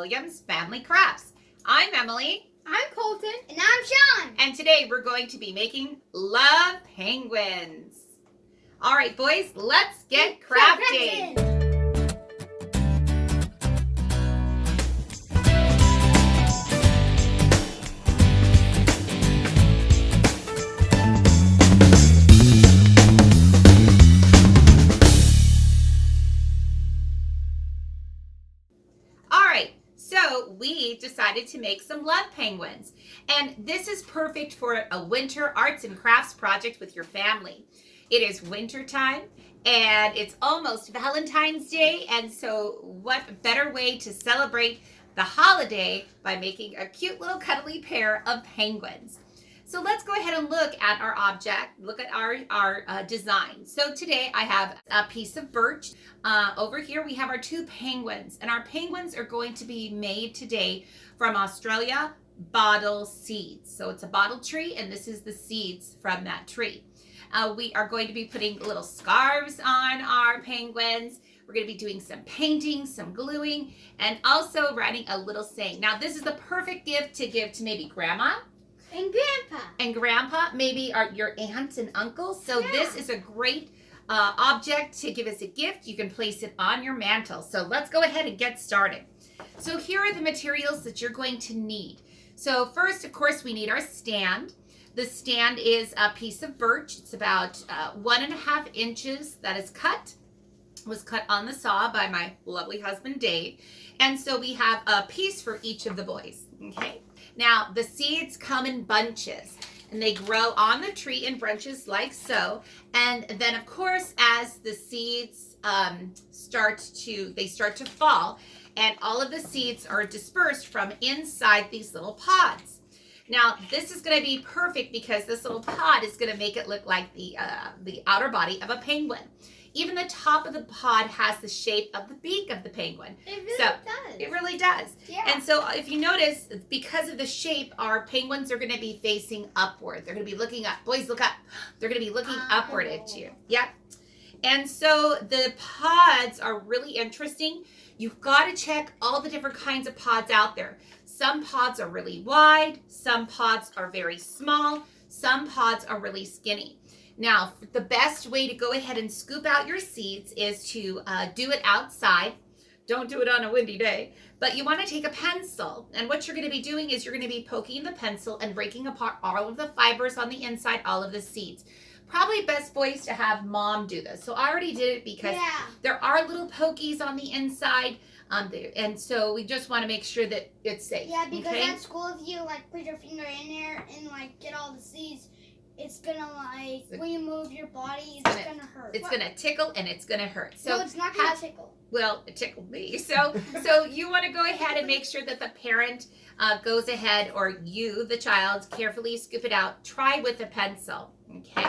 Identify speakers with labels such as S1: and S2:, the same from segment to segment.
S1: Williams Family Crafts. I'm Emily.
S2: I'm Colton.
S3: And I'm Sean.
S1: And today we're going to be making love penguins. All right, boys, let's get crafting. So we decided to make some love penguins, and this is perfect for a winter arts and crafts project with your family. It is winter time and it's almost Valentine's Day, and so what better way to celebrate the holiday by making a cute little cuddly pair of penguins. So let's go ahead and look at our object, look at our design. So today I have a piece of birch. Over here we have our two penguins, and our penguins are going to be made today from Australia bottle seeds. So it's a bottle tree, and this is the seeds from that tree. We are going to be putting little scarves on our penguins. We're going to be doing some painting, some gluing, and also writing a little saying. Now this is the perfect gift to give to maybe grandma,
S3: and
S1: grandpa, maybe your aunt and uncle. So yeah. This is a great object to give as a gift. You can place it on your mantle. So let's go ahead and get started. So here are the materials that you're going to need. So first, of course, we need our stand. The stand is a piece of birch. It's about 1.5 inches that is cut. It was cut on the saw by my lovely husband, Dave. And so we have a piece for each of the boys, okay? Now, the seeds come in bunches, and they grow on the tree in branches like so. And then, of course, as the seeds start to fall, and all of the seeds are dispersed from inside these little pods. Now, this is going to be perfect because this little pod is going to make it look like the outer body of a penguin. Even the top of the pod has the shape of the beak of the penguin.
S3: It really does.
S1: It really does.
S3: Yeah.
S1: And so if you notice, because of the shape, our penguins are going to be facing upward. They're going to be looking up. Boys, look up. They're going to be looking upward at you. Yep. And so the pods are really interesting. You've got to check all the different kinds of pods out there. Some pods are really wide. Some pods are very small. Some pods are really skinny. Now, the best way to go ahead and scoop out your seeds is to do it outside. Don't do it on a windy day. But you want to take a pencil. And what you're going to be doing is you're going to be poking the pencil and breaking apart all of the fibers on the inside, all of the seeds. Probably best, boys, to have mom do this. So I already did it because there are little pokies on the inside. And so we just want to make sure that it's safe.
S3: Yeah, because at school, if you put your finger in there and get all the seeds, it's gonna when you move your body, it's gonna hurt.
S1: It's gonna tickle and it's gonna hurt. So
S3: no, it's not gonna tickle.
S1: Well, it tickled me. So you want to go ahead and make sure that the parent goes ahead, or you, the child, carefully scoop it out. Try with a pencil. Okay.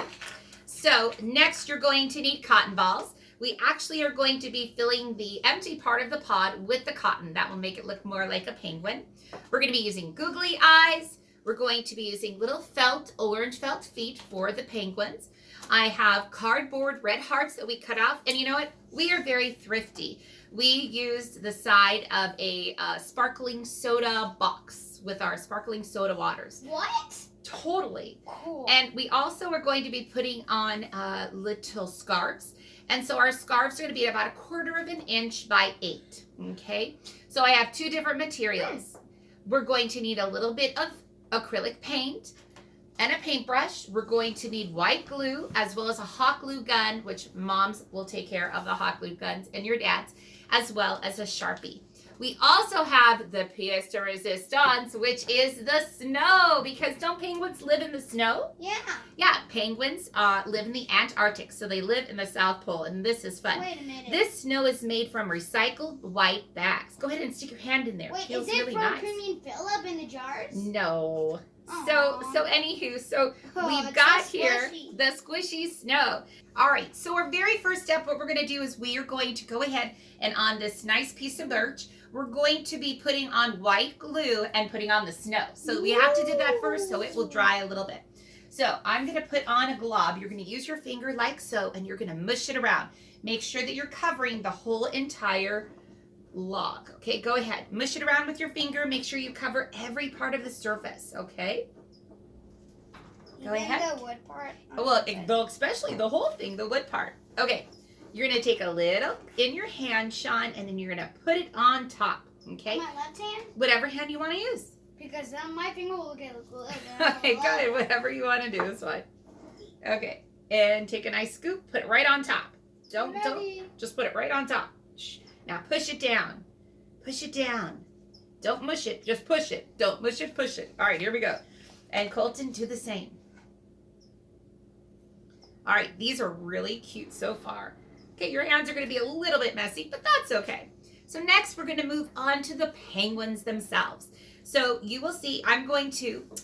S1: So next, you're going to need cotton balls. We actually are going to be filling the empty part of the pod with the cotton. That will make it look more like a penguin. We're going to be using googly eyes. We're going to be using little orange felt feet for the penguins. I have cardboard red hearts that we cut off. And you know what? We are very thrifty. We used the side of a sparkling soda box with our sparkling soda waters.
S3: What?
S1: Totally.
S3: Cool.
S1: And we also are going to be putting on little scarves. And so our scarves are going to be about 1/4 inch by 8. Okay. So I have two different materials. We're going to need a little bit of acrylic paint and a paintbrush. We're going to need white glue as well as a hot glue gun, which moms will take care of the hot glue guns, and your dads, as well as a Sharpie. We also have the pièce de résistance, which is the snow, because don't penguins live in the snow?
S3: Yeah.
S1: Yeah, penguins live in the Antarctic, so they live in the South Pole, and this is fun.
S3: Wait a minute.
S1: This snow is made from recycled white bags. Go ahead and stick your hand in there.
S3: Wait,
S1: it feels
S3: is it
S1: really
S3: from
S1: nice.
S3: Premium Phillip in the jars?
S1: No.
S3: Aww.
S1: So anywho, we've got here the squishy snow. All right, so our very first step, what we're going to do is we are going to go ahead and on this nice piece of birch, we're going to be putting on white glue and putting on the snow. So we have to do that first so it will dry a little bit. So I'm going to put on a glob. You're going to use your finger like so, and you're going to mush it around. Make sure that you're covering the whole entire log. Okay, go ahead. Mush it around with your finger. Make sure you cover every part of the surface, okay? Go ahead.
S3: The wood part.
S1: Well, especially the whole thing, the wood part. Okay, you're going to take a little in your hand, Sean, and then you're going to put it on top, okay?
S3: My left hand?
S1: Whatever hand you want to use.
S3: Because then my finger will get glitter.
S1: Okay, good. Whatever you want to do is fine. Okay, and take a nice scoop. Put it right on top. Don't. Just put it right on top. Shh. Now push it down. Push it down. Don't mush it. Just push it. Don't mush it. Push it. All right, here we go. And Colton, do the same. All right, these are really cute so far. Okay, your hands are going to be a little bit messy, but that's okay. So next, we're going to move on to the penguins themselves. So you will see,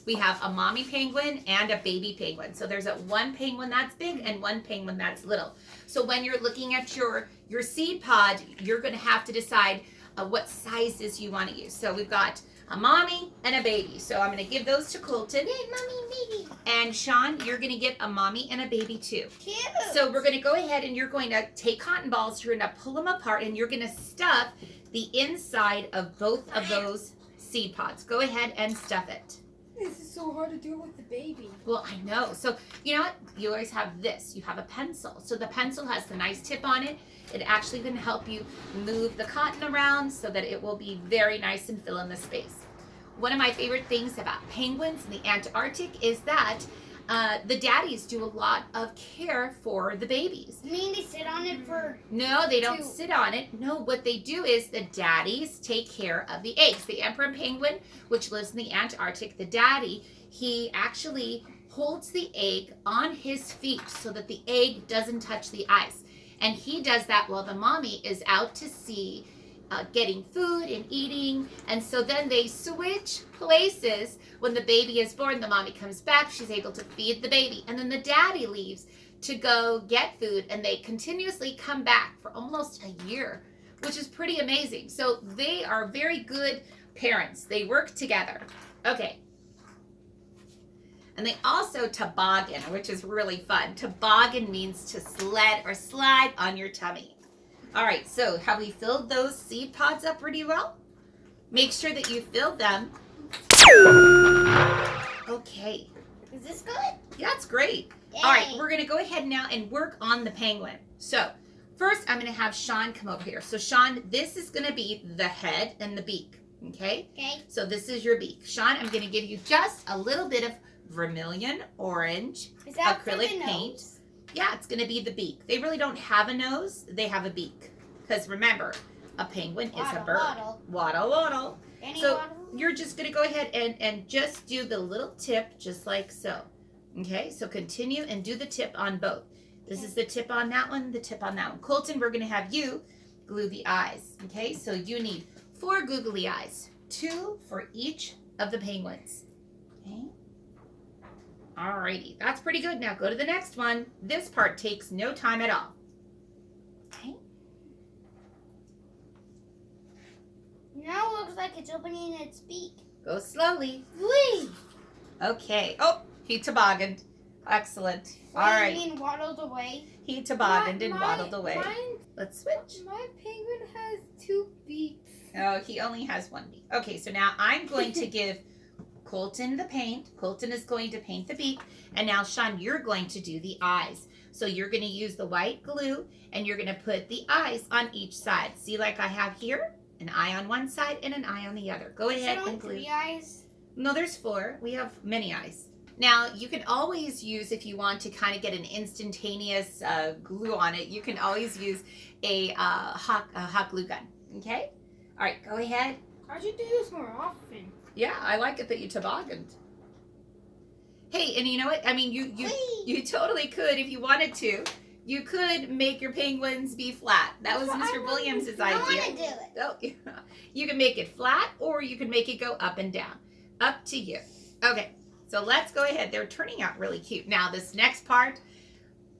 S1: we have a mommy penguin and a baby penguin. So there's one penguin that's big and one penguin that's little. So when you're looking at your seed pod, you're going to have to decide what sizes you want to use. So we've got a mommy and a baby. So I'm going to give those to Colton.
S3: Yay, mommy and baby.
S1: And Sean, you're going to get a mommy and a baby too.
S3: Cute.
S1: So we're going to go ahead and you're going to take cotton balls, you're going to pull them apart, and you're going to stuff the inside of both of those seed pods. Go ahead and stuff it.
S2: This is so hard to do with the baby.
S1: Well, I know. So you know what? You always have this. You have a pencil. So the pencil has the nice tip on it. It actually can help you move the cotton around so that it will be very nice and fill in the space. One of my favorite things about penguins in the Antarctic is that the daddies do a lot of care for the babies.
S3: You mean they sit on it for...
S1: No, they don't sit on it. No, what they do is the daddies take care of the eggs. The emperor penguin, which lives in the Antarctic, the daddy, he actually holds the egg on his feet so that the egg doesn't touch the ice. And he does that while the mommy is out to sea getting food and eating. And so then they switch places. When the baby is born, the mommy comes back. She's able to feed the baby. And then the daddy leaves to go get food. And they continuously come back for almost a year, which is pretty amazing. So they are very good parents. They work together. Okay. And they also toboggan, which is really fun. Toboggan means to sled or slide on your tummy. All right, so have we filled those seed pods up pretty well? Make sure that you fill them. Okay.
S3: Is this good?
S1: Yeah, that's great.
S3: Yay.
S1: All right, we're going to go ahead now and work on the penguin. So first, I'm going to have Sean come over here. So Sean, this is going to be the head and the beak, okay?
S3: Okay.
S1: So this is your beak. Sean, I'm going to give you just a little bit of vermilion orange
S3: Is that
S1: acrylic
S3: for the
S1: paint.
S3: nose?
S1: Yeah, it's going to be the beak. They really don't have a nose. They have a beak. Because remember, a penguin is a bird.
S3: Waddle.
S1: Waddle, waddle.
S3: Any
S1: So
S3: waddle?
S1: you're just going to go ahead and just do the little tip just like so. Okay, so continue and do the tip on both. This is the tip on that one, the tip on that one. Colton, we're going to have you glue the eyes. Okay, so you need 4 googly eyes. 2 for each of the penguins. Okay. Alrighty, that's pretty good. Now go to the next one. This part takes no time at all. Okay.
S3: Now it looks like it's opening its beak.
S1: Go slowly.
S3: Whee!
S1: Okay. Oh, he tobogganed. Excellent. All
S3: What do
S1: right.
S3: you mean waddled away?
S1: He tobogganed and waddled away.
S2: Mine,
S1: Let's switch.
S2: my penguin has 2 beaks.
S1: Oh, he only has 1 beak. Okay, so now I'm going to give Colton the paint. Colton is going to paint the beak. And now, Sean, you're going to do the eyes. So you're going to use the white glue and you're going to put the eyes on each side. See, like I have here, an eye on one side and an eye on the other. Go ahead and glue.
S3: 3 eyes?
S1: No, there's 4. We have many eyes. Now, you can always use, if you want to kind of get an instantaneous glue on it, you can always use a hot glue gun. Okay? All right, go ahead.
S2: I should do this more often.
S1: Yeah, I like it that you tobogganed. Hey, and you know what? I mean, you totally could, if you wanted to. You could make your penguins be flat. That was
S2: That's what
S1: Mr.
S2: I
S1: Williams'
S3: I
S1: idea.
S3: want to do it.
S1: Oh, yeah. You can make it flat or you can make it go up and down. Up to you. Okay, so let's go ahead. They're turning out really cute. Now, this next part,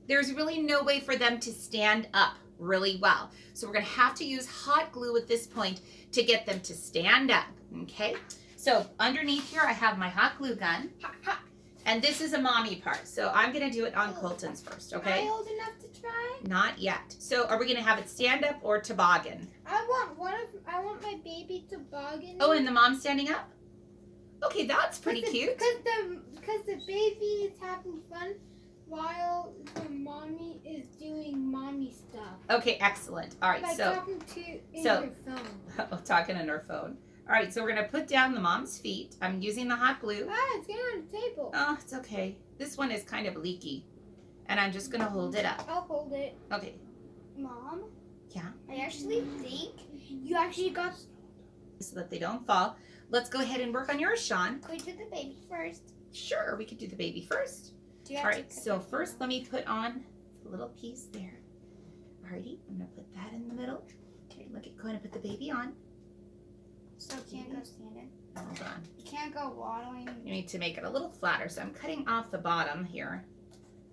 S1: there's really no way for them to stand up really well. So we're going to have to use hot glue at this point to get them to stand up, okay? So underneath here, I have my hot glue gun. And this is a mommy part. So I'm going to do it on Colton's first,
S2: Am I
S1: okay?
S2: old enough to try?
S1: Not yet. So are we going to have it stand up or toboggan?
S2: I want my baby toboggan.
S1: Oh, and the mom standing up? Okay, that's pretty cute.
S2: Because the baby is having fun while the mommy is doing mommy stuff.
S1: Okay, excellent. All right,
S2: Like
S1: so
S2: talking to in
S1: so-
S2: her phone.
S1: oh, talking on her phone. All right, so we're going to put down the mom's feet. I'm using the hot glue.
S2: Ah, it's getting on the table.
S1: Oh, it's okay. This one is kind of leaky. And I'm just going to hold it up.
S2: I'll hold it.
S1: Okay.
S3: Mom?
S1: Yeah?
S3: I actually think you actually got.
S1: So that they don't fall. Let's go ahead and work on yours, Sean.
S3: Could we do the baby first?
S1: Sure, we could do the baby first.
S3: Do you
S1: All
S3: have
S1: right,
S3: to
S1: so first let me put on the little piece there. Alrighty, I'm going to put that in the middle. Okay, look at, go ahead and put the baby on.
S3: So you can't go standing.
S1: Hold on.
S3: You can't go waddling.
S1: You need to make it a little flatter. So I'm cutting off the bottom here.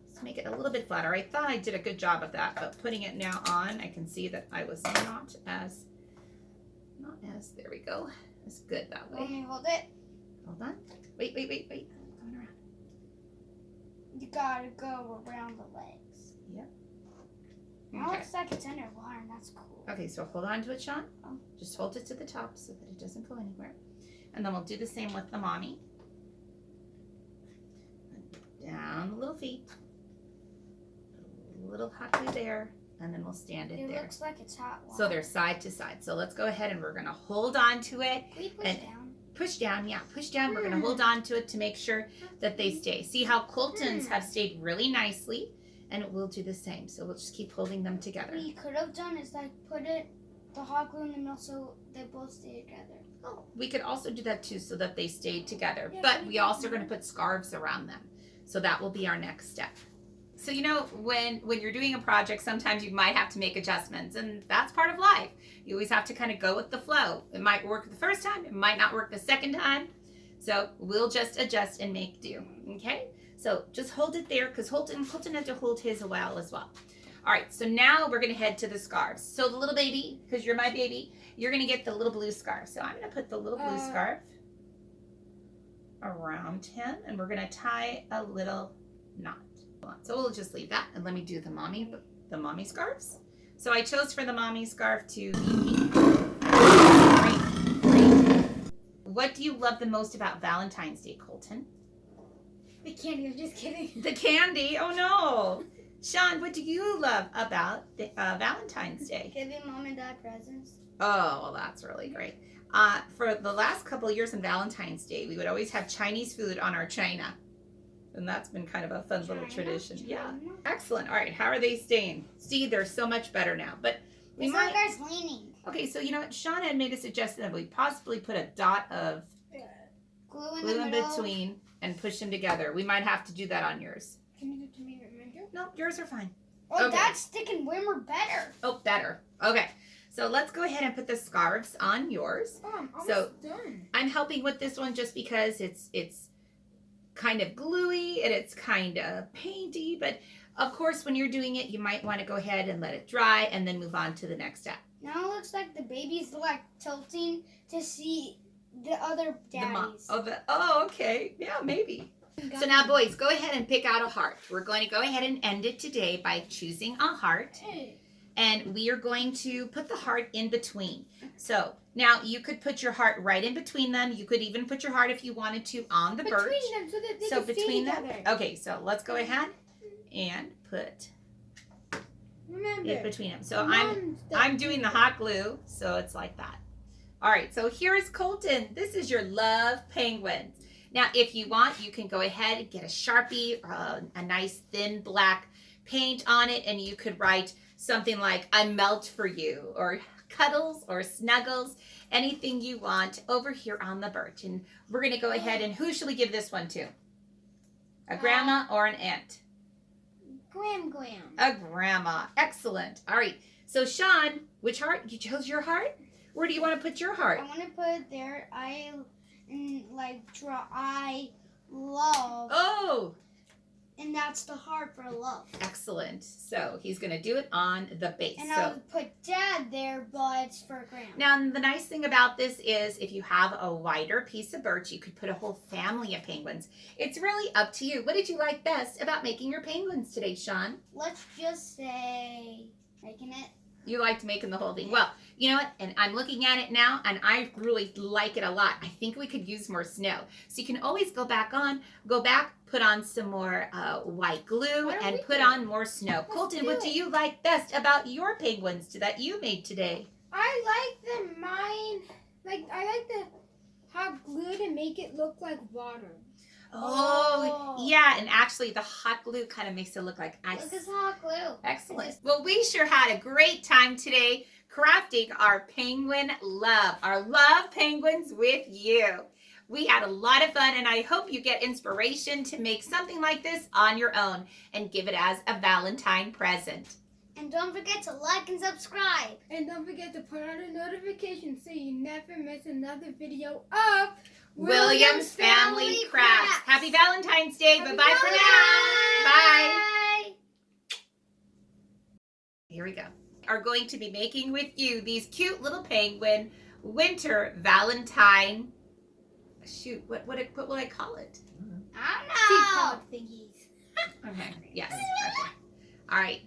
S1: Let's make it a little bit flatter. I thought I did a good job of that, but putting it now on, I can see that I was not as, there we go, as good that
S3: Let
S1: way.
S3: me hold it.
S1: Hold on. Wait. Going around.
S3: You gotta go around the legs.
S1: Yep.
S3: Now it
S1: Okay.
S3: looks like it's underwater, and that's cool.
S1: Okay, so hold on to it, Sean.
S3: Oh.
S1: Just hold it to the top so that it doesn't go anywhere. And then we'll do the same with the mommy. Down the little feet. A little hot glue there, and then we'll stand it
S3: It
S1: there.
S3: looks like it's hot water.
S1: So they're side to side. So let's go ahead and we're gonna hold on to it.
S3: Can we push
S1: and-
S3: down?
S1: Push down, yeah, push down. We're gonna hold on to it to make sure that they stay. See how Colton's have stayed really nicely, and we'll do the same. So we'll just keep holding them together.
S3: What you could have done is like put the hot glue in the middle so they both stay together.
S1: Oh, we could also do that too so that they stay together.
S3: Yeah,
S1: But
S3: we
S1: we also are gonna put scarves around them. So that will be our next step. So you know, when you're doing a project, sometimes you might have to make adjustments, and that's part of life. You always have to kind of go with the flow. It might work the first time, it might not work the second time. So we'll just adjust and make do, okay? So just hold it there, because Colton had to hold his a while as well. All right, so now we're gonna head to the scarves. So the little baby, because you're my baby, you're gonna get the little blue scarf. So I'm gonna put the little blue scarf around him, and we're gonna tie a little knot. So we'll just leave that, and let me do the mommy scarves. So I chose for the mommy scarf to be pink. Great. What do you love the most about Valentine's Day, Colton?
S2: The candy. I'm just kidding.
S1: The candy. Oh no, Sean, what do you love about the, Valentine's Day?
S3: Giving mom and dad presents.
S1: Oh, well, that's really great. For the last couple of years on Valentine's Day, we would always have Chinese food on our china. And that's been kind of a fun little tradition. Yeah. Excellent. All right. How are they staying? See, they're so much better now. But we
S3: It's
S1: might.
S3: like ours leaning.
S1: Okay, so you know what? Sean had made a suggestion that we possibly put a dot of
S3: Glue in
S1: glue
S3: the
S1: in
S3: middle.
S1: between and push them together. We might have to do that on yours.
S2: Can you do it to me, Ranger?
S1: No, yours are fine.
S3: Oh,
S1: Okay.
S3: that's sticking way more better.
S1: Oh, better. Okay. So let's go ahead and put the scarves on yours.
S2: Oh, I'm almost
S1: So-
S2: done.
S1: I'm helping with this one just because it's kind of gluey and it's kind of painty, but of course when you're doing it you might want to go ahead and let it dry and then move on to the next step.
S3: Now it looks like the baby's like tilting to see the other daddies.
S1: Okay, yeah, maybe. So now boys, go ahead and pick out a heart. We're going to go ahead and end it today by choosing a heart, and we are going to put the heart in between. So now you could put your heart right in between them. You could even put your heart if you wanted to on the birch.
S2: Between them so that they
S1: So
S2: can
S1: between
S2: stay
S1: them.
S2: together.
S1: Okay, so let's go ahead and put
S2: Remember.
S1: it between them. So
S2: the moms that
S1: I'm doing the hot glue, so it's like that. All right, so here is Colton. This is your love penguins. Now, if you want, you can go ahead and get a Sharpie, a nice thin black paint on it, and you could write something like, I melt for you, or cuddles, or snuggles, anything you want over here on the birch. And we're gonna go ahead and, who should we give this one to? A grandma or an aunt?
S2: Glam.
S1: A grandma. Excellent. All right. So Sean, which heart? You chose your heart? Where do you want to put your heart?
S3: I want to put there. I love.
S1: Oh,
S3: and that's the heart for love.
S1: Excellent. So he's going to do it on the base.
S3: And
S1: so
S3: I would put Dad there, but it's for Grandma.
S1: now the nice thing about this is if you have a wider piece of birch, you could put a whole family of penguins. It's really up to you. What did you like best about making your penguins today, Sean?
S3: Let's just say making it.
S1: You liked making the whole thing. Well, you know what? And I'm looking at it now, and I really like it a lot. I think we could use more snow. So you can always go back, put on some more white glue, and put on more snow. Colton, what do you like best about your penguins that you made today?
S2: I like I like the hot glue to make it look like water.
S1: Oh, yeah, and actually the hot glue kind of makes it look like ice.
S3: Look, it's hot glue.
S1: Excellent. Well, we sure had a great time today crafting our penguin love, our love penguins with you. We had a lot of fun, and I hope you get inspiration to make something like this on your own and give it as a Valentine present.
S3: And don't forget to like and subscribe.
S2: And don't forget to put on a notification so you never miss another video of
S1: William's Family Crafts. Happy Valentine's Day.
S2: Happy
S1: Bye-bye for now. Bye. Here we go. Are going to be making with you these cute little penguin winter Valentine. Shoot, what will I call it?
S3: I don't know.
S2: thingies.
S1: Okay. Yes. Okay. All right.